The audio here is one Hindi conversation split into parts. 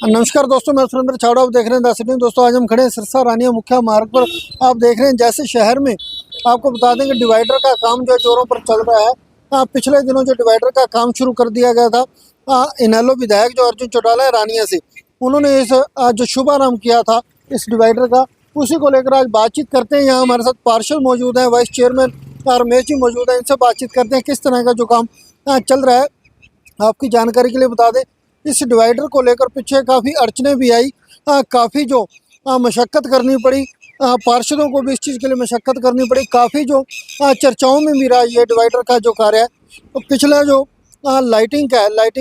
नमस्कार दोस्तों, मैं सुरेंद्र छावड़ा। आप देख रहे हैं द सिटी। दोस्तों, आज हम खड़े हैं सिरसा रानिया मुख्य मार्ग पर। आप देख रहे हैं जैसे शहर में आपको बता दें कि डिवाइडर का काम जो है जोरों पर चल रहा है। पिछले दिनों जो डिवाइडर का काम शुरू कर दिया गया था, इनेलो विधायक जो अर्जुन चौटाला है रानिया से, उन्होंने इस जो शुभारम्भ किया था इस डिवाइडर का, उसी को लेकर आज बातचीत करते हैं। यहाँ हमारे साथ पार्षद मौजूद हैं, वाइस चेयरमैन रमेश जी मौजूद हैं। इनसे बातचीत करते हैं किस तरह का जो काम चल रहा है। आपकी जानकारी के लिए बता दें, इस डिवाइडर को लेकर पीछे काफ़ी अड़चने भी आई, काफ़ी जो मशक्क़त करनी पड़ी, पार्षदों को भी इस चीज़ के लिए मशक्क़त करनी पड़ी। काफ़ी जो चर्चाओं में भी रहा ये डिवाइडर का जो कार्य है। तो पिछला जो लाइटिंग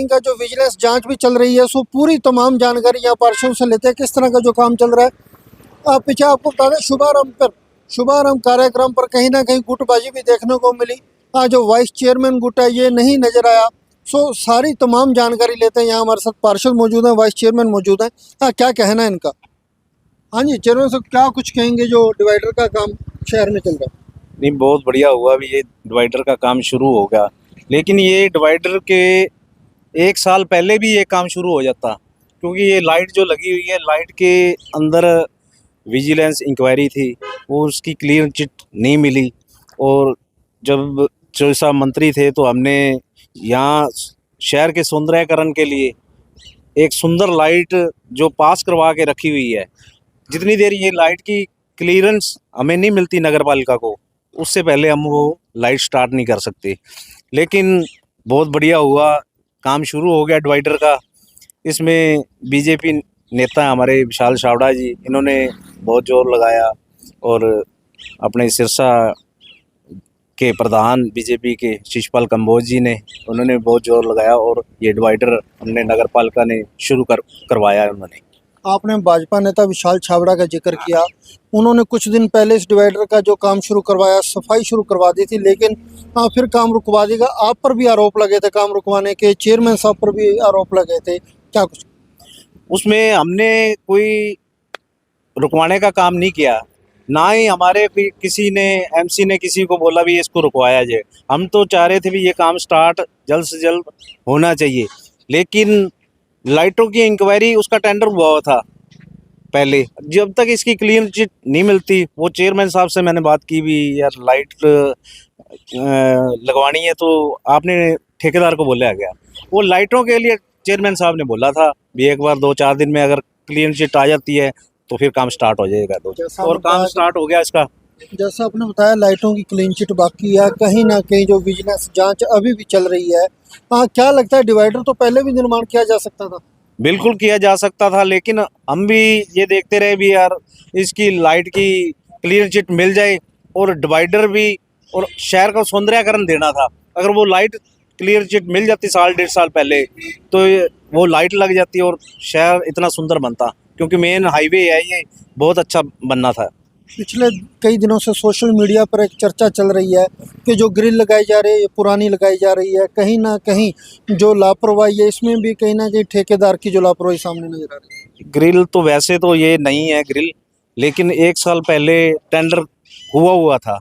का जो विजिलेंस जांच भी चल रही है, सो पूरी तमाम जानकारी यहाँ पार्षदों से लेते हैं किस तरह का जो काम चल रहा है। पीछे आपको बता दें शुभारम्भ कार्यक्रम पर कहीं ना कहीं गुटबाजी भी देखने को मिली। जो वाइस चेयरमैन गुट है ये नहीं नज़र आया। सारी तमाम जानकारी लेते हैं। यहाँ हमारे साथ पार्षद मौजूद हैं, वाइस चेयरमैन मौजूद हैं। क्या कहना है इनका? हाँ जी, चेयरमैन साहब क्या कुछ कहेंगे जो डिवाइडर का काम शहर में चल रहा है? नहीं, बहुत बढ़िया हुआ अभी ये डिवाइडर का काम शुरू हो गया, लेकिन ये डिवाइडर के 1 साल पहले भी ये काम शुरू हो जाता, क्योंकि ये लाइट जो लगी हुई है, लाइट के अंदर विजिलेंस इंक्वायरी थी, वो उसकी क्लियर चिट नहीं मिली। और जब चौसा मंत्री थे तो हमने यहाँ शहर के सौंदर्यकरण के लिए एक सुंदर लाइट जो पास करवा के रखी हुई है। जितनी देर ये लाइट की क्लियरेंस हमें नहीं मिलती नगर पालिका को, उससे पहले हम वो लाइट स्टार्ट नहीं कर सकते। लेकिन बहुत बढ़िया हुआ, काम शुरू हो गया डिवाइडर का। इसमें बीजेपी नेता हमारे विशाल छावड़ा जी, इन्होंने बहुत जोर लगाया, और अपने सिरसा के प्रधान बीजेपी के शिशपाल कंबोज जी ने, उन्होंने बहुत जोर लगाया, और ये डिवाइडर हमने नगर पालिका ने शुरू करवाया। उन्होंने आपने भाजपा नेता विशाल छावड़ा का जिक्र किया। उन्होंने कुछ दिन पहले इस डिवाइडर का जो काम शुरू करवाया, सफाई शुरू करवा दी थी, लेकिन फिर काम रुकवा देगा। आप पर भी आरोप लगे थे काम रुकवाने के, चेयरमैन साहब पर भी आरोप लगे थे, क्या कुछ? उसमें हमने कोई रुकवाने का काम नहीं किया, ना ही हमारे किसी ने, एमसी ने किसी को बोला भी इसको रुकवाया जाए। हम तो चाह रहे थे भी ये काम स्टार्ट जल्द से जल्द होना चाहिए। लेकिन लाइटों की इंक्वायरी, उसका टेंडर हुआ था पहले, जब तक इसकी क्लीन चिट नहीं मिलती, वो चेयरमैन साहब से मैंने बात की भी, यार लाइट लगवानी है तो आपने ठेकेदार को बोला गया। वो लाइटों के लिए चेयरमैन साहब ने बोला था भी एक बार 2-4 दिन में अगर क्लीन चिट आ जाती है तो फिर काम स्टार्ट हो जाएगा। और काम स्टार्ट हो गया इसका। जैसा आपने बताया लाइटों की क्लीन चिट बाकी है, कहीं ना कहीं जो विजिलेंस जांच अभी भी चल रही है। क्या लगता है डिवाइडर तो पहले भी निर्माण किया जा सकता था? बिल्कुल किया जा सकता था, लेकिन हम भी ये देखते रहे भी यार इसकी लाइट की क्लियर चिट मिल जाए, और डिवाइडर भी, और शहर का सौंदर्यकरण देना था। अगर वो लाइट क्लियर चिट मिल जाती 1.5 साल पहले, तो वो लाइट लग जाती और शहर इतना सुंदर बनता, क्योंकि मेन हाईवे है, ये बहुत अच्छा बनना था। पिछले कई दिनों से सोशल मीडिया पर एक चर्चा चल रही है कि जो ग्रिल लगाई जा रही है पुरानी लगाई जा रही है, कहीं ना कहीं जो लापरवाही है, इसमें भी कहीं ना कहीं ठेकेदार की जो लापरवाही सामने नजर आ रही है। ग्रिल तो वैसे तो ये नहीं है ग्रिल, लेकिन 1 साल पहले टेंडर हुआ था,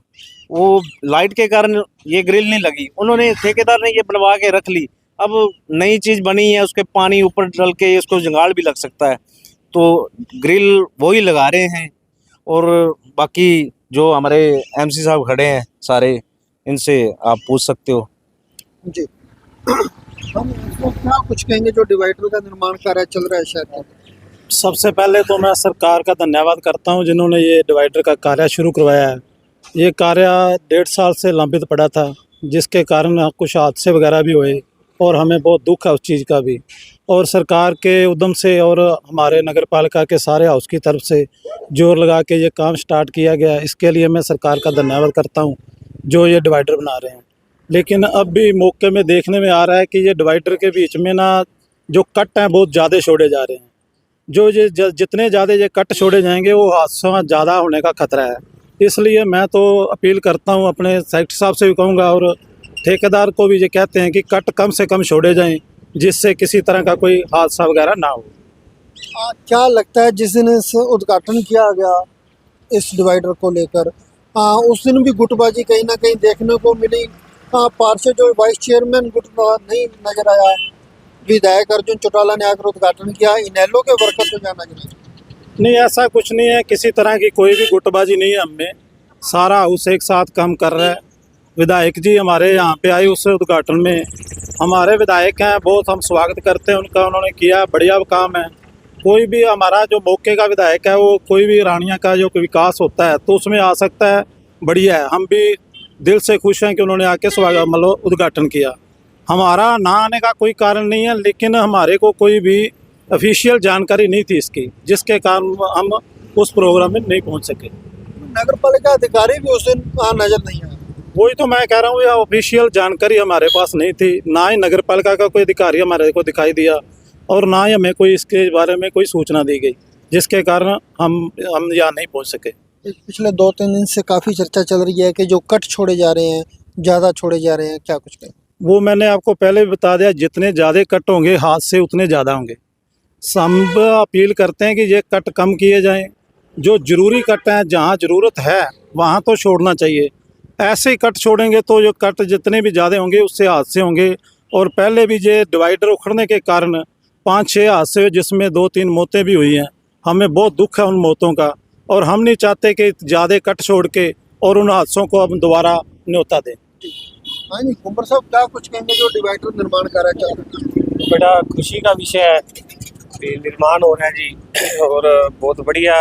वो लाइट के कारण ये ग्रिल नहीं लगी। उन्होंने, ठेकेदार ने ये बनवा के रख ली। अब नई चीज़ बनी है, उसके पानी ऊपर डल के उसको जंगाड़ भी लग सकता है, तो ग्रिल वही लगा रहे हैं। और बाकी जो हमारे एमसी साहब खड़े हैं सारे, इनसे आप पूछ सकते हो जी। हम इसको क्या कुछ कहेंगे जो डिवाइडर का निर्माण कार्य चल रहा है शहर में? सबसे पहले तो मैं सरकार का धन्यवाद करता हूं जिन्होंने ये डिवाइडर का कार्य शुरू करवाया है। ये कार्य 1.5 साल से लंबित पड़ा था, जिसके कारण कुछ हादसे वगैरह भी हुए, और हमें बहुत दुख है उस चीज़ का भी। और सरकार के उद्यम से और हमारे नगर पालिका के सारे हाउस की तरफ से जोर लगा के ये काम स्टार्ट किया गया। इसके लिए मैं सरकार का धन्यवाद करता हूँ जो ये डिवाइडर बना रहे हैं। लेकिन अब भी मौके में देखने में आ रहा है कि ये डिवाइडर के बीच में ना जो कट हैं बहुत ज़्यादा छोड़े जा रहे हैं। जो ये जितने ज़्यादा ये कट छोड़े जाएंगे वो हादसा ज़्यादा होने का खतरा है। इसलिए मैं तो अपील करता हूँ, अपने सेक्रेटरी साहब से भी कहूँगा और ठेकेदार को भी ये कहते हैं कि कट कम से कम छोड़े जाएं, जिससे किसी तरह का कोई हादसा वगैरह ना हो। क्या लगता है जिस दिन इस उद्घाटन किया गया इस डिवाइडर को लेकर, उस दिन भी गुटबाजी कहीं ना कहीं देखने को मिली। पार्षद जो वाइस चेयरमैन गुट नहीं नजर आया, विधायक अर्जुन चौटाला ने आकर उद्घाटन किया। इनेलो के वर्कर को जाना चाहिए। नहीं, ऐसा कुछ नहीं है, किसी तरह की कोई भी गुटबाजी नहीं है। हमें सारा हाउस एक साथ काम कर रहा है। विधायक जी हमारे यहाँ पे आए उस उद्घाटन में, हमारे विधायक हैं, बहुत हम स्वागत करते हैं उनका। उन्होंने किया, बढ़िया काम है। कोई भी हमारा जो मौके का विधायक है, वो कोई भी रानिया का जो विकास होता है तो उसमें आ सकता है, बढ़िया है। हम भी दिल से खुश हैं कि उन्होंने आके स्वागत मतलब उद्घाटन किया। हमारा ना आने का कोई कारण नहीं है, लेकिन हमारे को कोई भी ऑफिशियल जानकारी नहीं थी इसकी, जिसके कारण हम उस प्रोग्राम में नहीं पहुंच सके। नगर पालिका अधिकारी भी उस दिन नजर नहीं आया। वही तो मैं कह रहा हूँ, यह ऑफिशियल जानकारी हमारे पास नहीं थी। ना ही नगर पालिका का कोई अधिकारी हमारे को दिखाई दिया और ना ही हमें कोई इसके बारे में कोई सूचना दी गई, जिसके कारण हम यहाँ नहीं पहुँच सके। पिछले 2-3 दिन से काफ़ी चर्चा चल रही है कि जो कट छोड़े जा रहे हैं, ज़्यादा छोड़े जा रहे हैं, क्या कुछ कहें? वो मैंने आपको पहले भी बता दिया, जितने ज़्यादा कट होंगे हाथ से उतने ज़्यादा होंगे। हम अपील करते हैं कि ये कट कम किए जाएं। जो ज़रूरी कट हैं, जहाँ ज़रूरत है वहाँ तो छोड़ना चाहिए। ऐसे ही कट छोड़ेंगे तो जो कट जितने भी ज़्यादा होंगे उससे हादसे होंगे। और पहले भी ये डिवाइडर उखड़ने के कारण 5-6 हादसे, जिसमें 2-3 मौतें भी हुई हैं। हमें बहुत दुख है उन मौतों का, और हम नहीं चाहते कि ज़्यादा कट छोड़ के और उन हादसों को अब दोबारा न्योता दें। हाँ जी, कुंवर साहब क्या कुछ कहेंगे जो डिवाइडर निर्माण कार्य चल रहा है? बड़ा खुशी का विषय है कि निर्माण हो रहा है जी, और बहुत बढ़िया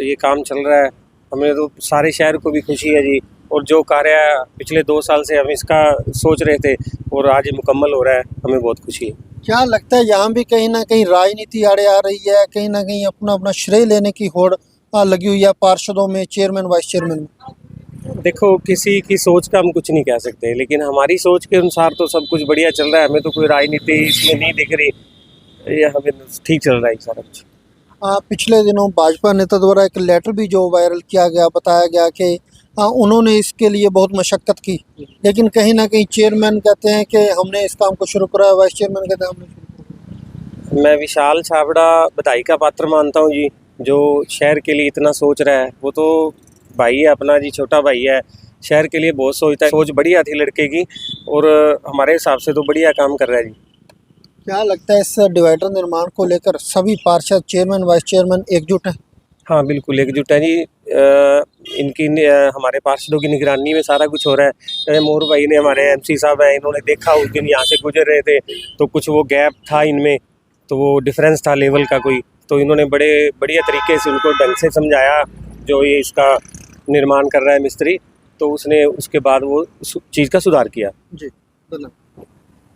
ये काम चल रहा है। हमें तो सारे शहर को भी खुशी है जी। और जो कार्य पिछले 2 साल से हम इसका सोच रहे थे और आज ये मुकम्मल हो रहा है, हमें बहुत खुशी है। क्या लगता है यहाँ भी कहीं ना कहीं राजनीति आड़े आ रही है, कहीं ना कहीं अपना अपना श्रेय लेने की होड़ लगी हुई है पार्षदों में, चेयरमैन वाइस चेयरमैन में? देखो, किसी की सोच का हम कुछ नहीं कह सकते, लेकिन हमारी सोच के अनुसार तो सब कुछ बढ़िया चल रहा है। हमें तो कोई राजनीति इसमें नहीं दिख रही, ये हमें ठीक चल रहा है सारा कुछ। पिछले दिनों भाजपा नेता द्वारा एक लेटर भी जो वायरल किया गया, बताया गया कि उन्होंने इसके लिए बहुत मशक्क़त की, लेकिन कहीं ना कहीं चेयरमैन कहते हैं कि हमने इस काम को शुरू करा है, वाइस चेयरमैन कहते हैं हमने शुरू करा। मैं विशाल छाबड़ा बधाई का पात्र मानता हूँ जी, जो शहर के लिए इतना सोच रहा है। वो तो भाई है अपना जी, छोटा भाई है, शहर के लिए बहुत सोचता है। सोच बढ़िया थी लड़के की, और हमारे हिसाब से तो बढ़िया काम कर रहा है जी। क्या लगता है इस डिवाइडर निर्माण को लेकर सभी पार्षद, चेयरमैन, वाइस चेयरमैन एकजुट हैं? हाँ बिल्कुल एकजुट है जी। इनकी हमारे पार्षदों की निगरानी में सारा कुछ हो रहा है। जैसे मोर भाई ने, हमारे एमसी साहब हैं, इन्होंने देखा उस दिन यहाँ से गुजर रहे थे तो कुछ वो गैप था इनमें, तो वो डिफरेंस था लेवल का कोई, तो इन्होंने बड़े बढ़िया तरीके से उनको ढंग से समझाया, जो ये इसका निर्माण कर रहा है मिस्त्री, तो उसने उसके बाद वो चीज़ का सुधार किया। जी, धन्यवाद।